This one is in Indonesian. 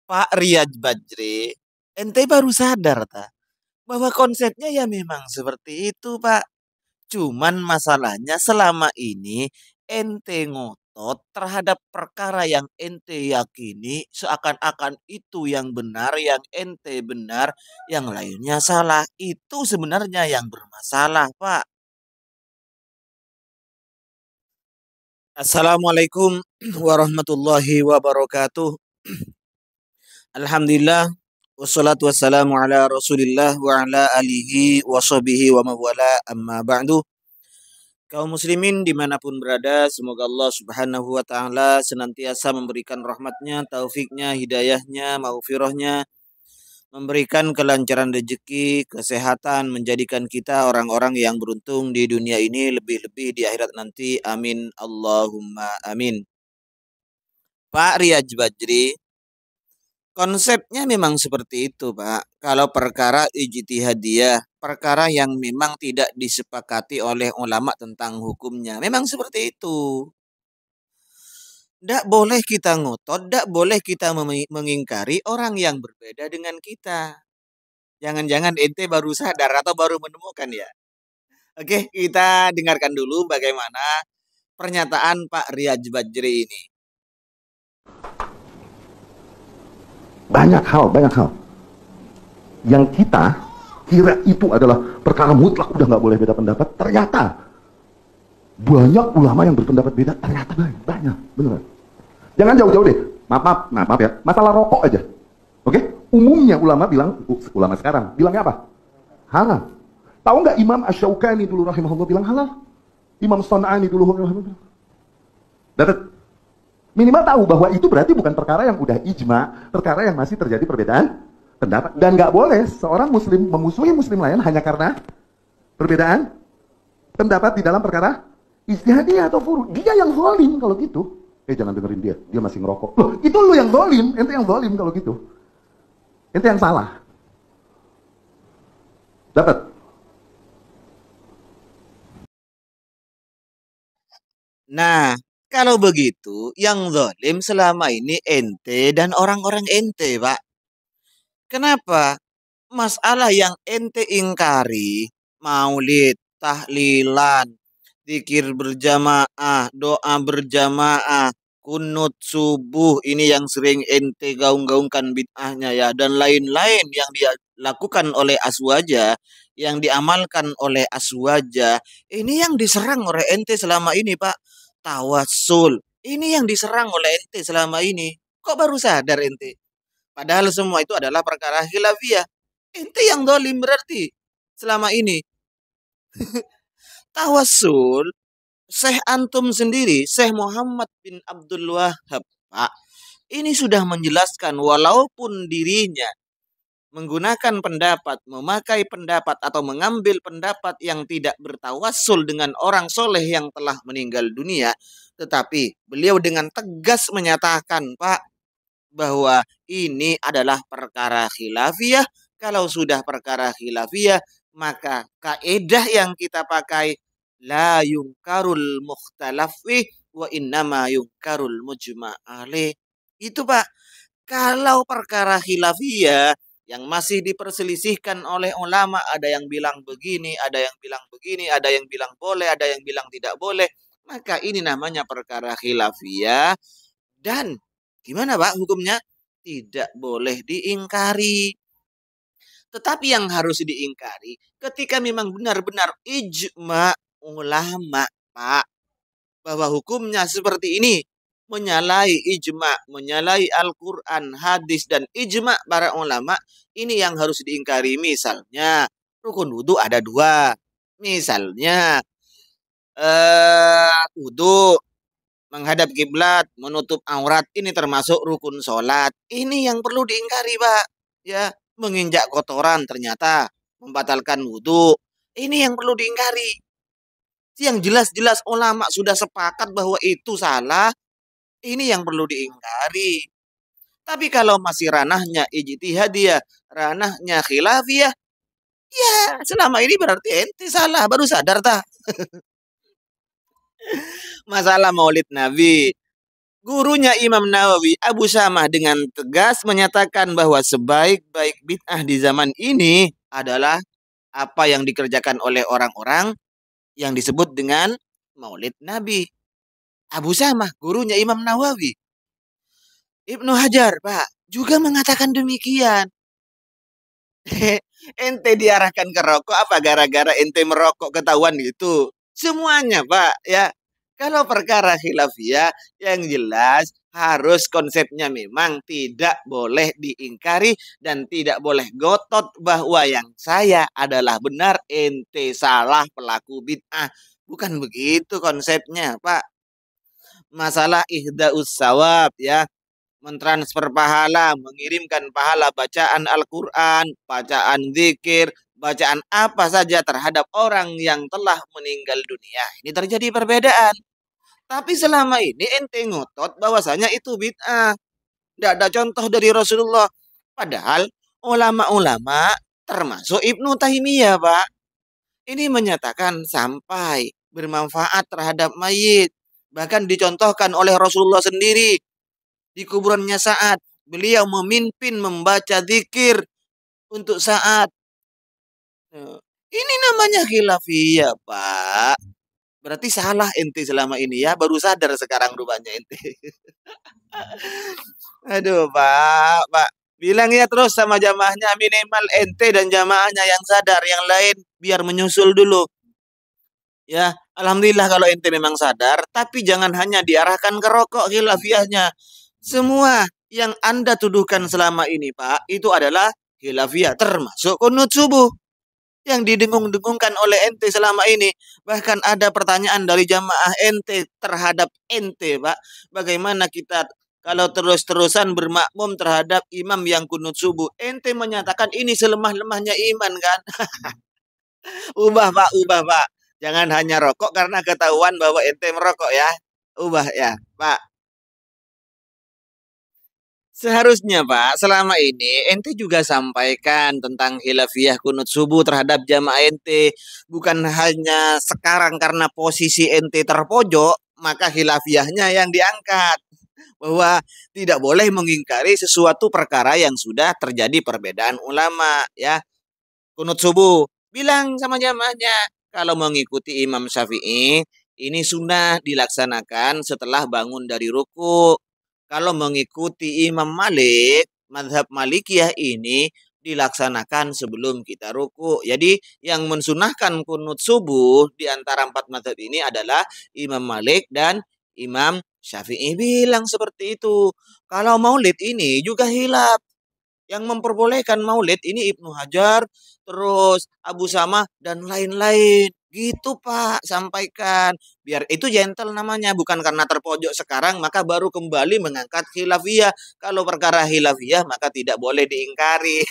Pak Riyad Badri, ente baru sadar tak bahwa konsepnya ya memang seperti itu, Pak. Cuman masalahnya selama ini ente ngotot terhadap perkara yang ente yakini seakan-akan itu yang benar, yang ente benar, yang lainnya salah. Itu sebenarnya yang bermasalah, Pak. Assalamualaikum warahmatullahi wabarakatuh. Alhamdulillah wassalatu wassalamu ala Rasulillah wa ala alihi wa sahbihi wa mawala amma ba'du. Kaum muslimin dimanapun berada, semoga Allah subhanahu wa ta'ala senantiasa memberikan rahmatnya, taufiknya, hidayahnya, maghfirahnya, memberikan kelancaran rezeki, kesehatan, menjadikan kita orang-orang yang beruntung di dunia ini, lebih-lebih di akhirat nanti. Amin. Allahumma amin. Pak Riyad Badri, konsepnya memang seperti itu, Pak. Kalau perkara ijtihadiyah, perkara yang memang tidak disepakati oleh ulama tentang hukumnya, memang seperti itu. Tidak boleh kita ngotot, tidak boleh kita mengingkari orang yang berbeda dengan kita. Jangan-jangan ente baru sadar atau baru menemukan ya. Oke, kita dengarkan dulu bagaimana pernyataan Pak Riyad Badri ini. Banyak hal yang kita kira itu adalah perkara mutlak, udah nggak boleh beda pendapat. Ternyata banyak ulama yang berpendapat beda, ternyata banyak, beneran. Jangan jauh-jauh deh, maaf ya, masalah rokok aja. Oke, umumnya ulama bilang, ulama sekarang bilangnya apa? Halal. Tahu nggak Imam Asy-Syaukani dulu rahimahullah bilang halal? Imam Son'ani dulu rahimahullah. Dapat? Minimal tahu bahwa itu berarti bukan perkara yang udah ijma, perkara yang masih terjadi perbedaan pendapat. Dan nggak boleh seorang muslim memusuhi muslim lain hanya karena perbedaan pendapat di dalam perkara ijtihadiyah atau furu'. Dia yang zalim kalau gitu. Jangan dengerin dia masih ngerokok. Loh, itu lu yang zalim, ente yang zalim kalau gitu. Ente yang salah. Dapat? Nah, kalau begitu, yang zalim selama ini ente dan orang-orang ente, Pak. Kenapa? Masalah yang ente ingkari, maulid, tahlilan, zikir berjamaah, doa berjamaah, kunut subuh, ini yang sering ente gaung-gaungkan bid'ahnya ya, dan lain-lain yang dia lakukan oleh aswaja, yang diamalkan oleh aswaja, ini yang diserang oleh ente selama ini, Pak. Tawassul, ini yang diserang oleh ente selama ini. Kok baru sadar ente? Padahal semua itu adalah perkara khilafiyah. Ente yang dolim berarti selama ini. Tawassul, Syekh Antum sendiri, Syekh Muhammad bin Abdul Wahab, Pak, ini sudah menjelaskan walaupun dirinya menggunakan pendapat, memakai pendapat atau mengambil pendapat yang tidak bertawassul dengan orang soleh yang telah meninggal dunia, tetapi beliau dengan tegas menyatakan, Pak, bahwa ini adalah perkara khilafiyah. Kalau sudah perkara khilafiyah, maka kaedah yang kita pakai la yungkarul mukhtalafi wa innama yungkarul mujma' alaih. Itu, Pak. Kalau perkara khilafiyah yang masih diperselisihkan oleh ulama, ada yang bilang begini, ada yang bilang begini, ada yang bilang boleh, ada yang bilang tidak boleh, maka ini namanya perkara khilafiyah. Dan gimana, Pak, hukumnya? Tidak boleh diingkari. Tetapi yang harus diingkari ketika memang benar-benar ijma ulama, Pak, bahwa hukumnya seperti ini, menyalahi ijma, menyalahi Al-Quran, hadis, dan ijma para ulama, ini yang harus diingkari. Misalnya, rukun wudhu ada dua. Misalnya, wudhu, menghadap kiblat, menutup aurat, ini termasuk rukun sholat. Ini yang perlu diingkari, Pak. Ya, menginjak kotoran ternyata membatalkan wudhu. Ini yang perlu diingkari. Yang jelas-jelas ulama sudah sepakat bahwa itu salah, ini yang perlu diingkari. Tapi kalau masih ranahnya ijtihadiyah, ranahnya khilafiyah, ya selama ini berarti ente salah, baru sadar tak? Masalah maulid Nabi, Gurunya Imam Nawawi, Abu Samah, dengan tegas menyatakan bahwa sebaik-baik bid'ah di zaman ini adalah apa yang dikerjakan oleh orang-orang yang disebut dengan Maulid Nabi. Abu Samah, gurunya Imam Nawawi. Ibnu Hajar, Pak, juga mengatakan demikian. Ente diarahkan ke rokok apa gara-gara ente merokok ketahuan gitu? Semuanya, Pak, ya. Kalau perkara khilafiyah yang jelas harus konsepnya memang tidak boleh diingkari dan tidak boleh gotot bahwa yang saya adalah benar, ente salah, pelaku bid'ah. Bukan begitu konsepnya, Pak. Masalah ihdaus sawab, ya, mentransfer pahala, mengirimkan pahala bacaan Al-Quran, bacaan zikir, bacaan apa saja terhadap orang yang telah meninggal dunia. Ini terjadi perbedaan. Tapi selama ini ente ngotot bahwasanya itu bid'ah. Tidak ada contoh dari Rasulullah. Padahal ulama-ulama termasuk Ibnu Taimiyah, Pak, ini menyatakan sampai bermanfaat terhadap mayit. Bahkan dicontohkan oleh Rasulullah sendiri di kuburannya saat beliau memimpin membaca zikir untuk saat. Ini namanya khilafiyah, Pak. Berarti salah ente selama ini, ya. Baru sadar sekarang rupanya ente. Aduh, Pak. Bilang ya terus sama jamaahnya, minimal ente dan jamaahnya yang sadar, yang lain biar menyusul dulu. Ya, alhamdulillah kalau ente memang sadar, tapi jangan hanya diarahkan ke rokok khilafiyahnya. Semua yang Anda tuduhkan selama ini, Pak, itu adalah khilafiyah, termasuk kunut subuh yang didengung-dengungkan oleh ente selama ini. Bahkan ada pertanyaan dari jamaah ente terhadap ente, Pak. Bagaimana kita kalau terus-terusan bermakmum terhadap imam yang kunut subuh? Ente menyatakan ini selemah-lemahnya iman, kan? Ubah, Pak, ubah, Pak. Jangan hanya rokok karena ketahuan bahwa ente merokok, ya. Ubah, ya, Pak. Seharusnya, Pak, selama ini ente juga sampaikan tentang khilafiyah kunut subuh terhadap jamaah ente. Bukan hanya sekarang karena posisi ente terpojok, maka khilafiyahnya yang diangkat. Bahwa tidak boleh mengingkari sesuatu perkara yang sudah terjadi perbedaan ulama, ya. Kunut subuh, bilang sama jamaahnya, kalau mengikuti Imam Syafi'i, ini sunnah dilaksanakan setelah bangun dari ruku. Kalau mengikuti Imam Malik, mazhab Malikiyah ini dilaksanakan sebelum kita ruku. Jadi yang mensunahkan kunut subuh di antara empat mazhab ini adalah Imam Malik dan Imam Syafi'i, bilang seperti itu. Kalau maulid ini juga hilaf. Yang memperbolehkan maulid ini Ibnu Hajar, terus Abu Samah dan lain-lain. Gitu, Pak, sampaikan. Biar itu gentle namanya, bukan karena terpojok sekarang maka baru kembali mengangkat khilafiyah. Kalau perkara khilafiyah maka tidak boleh diingkari.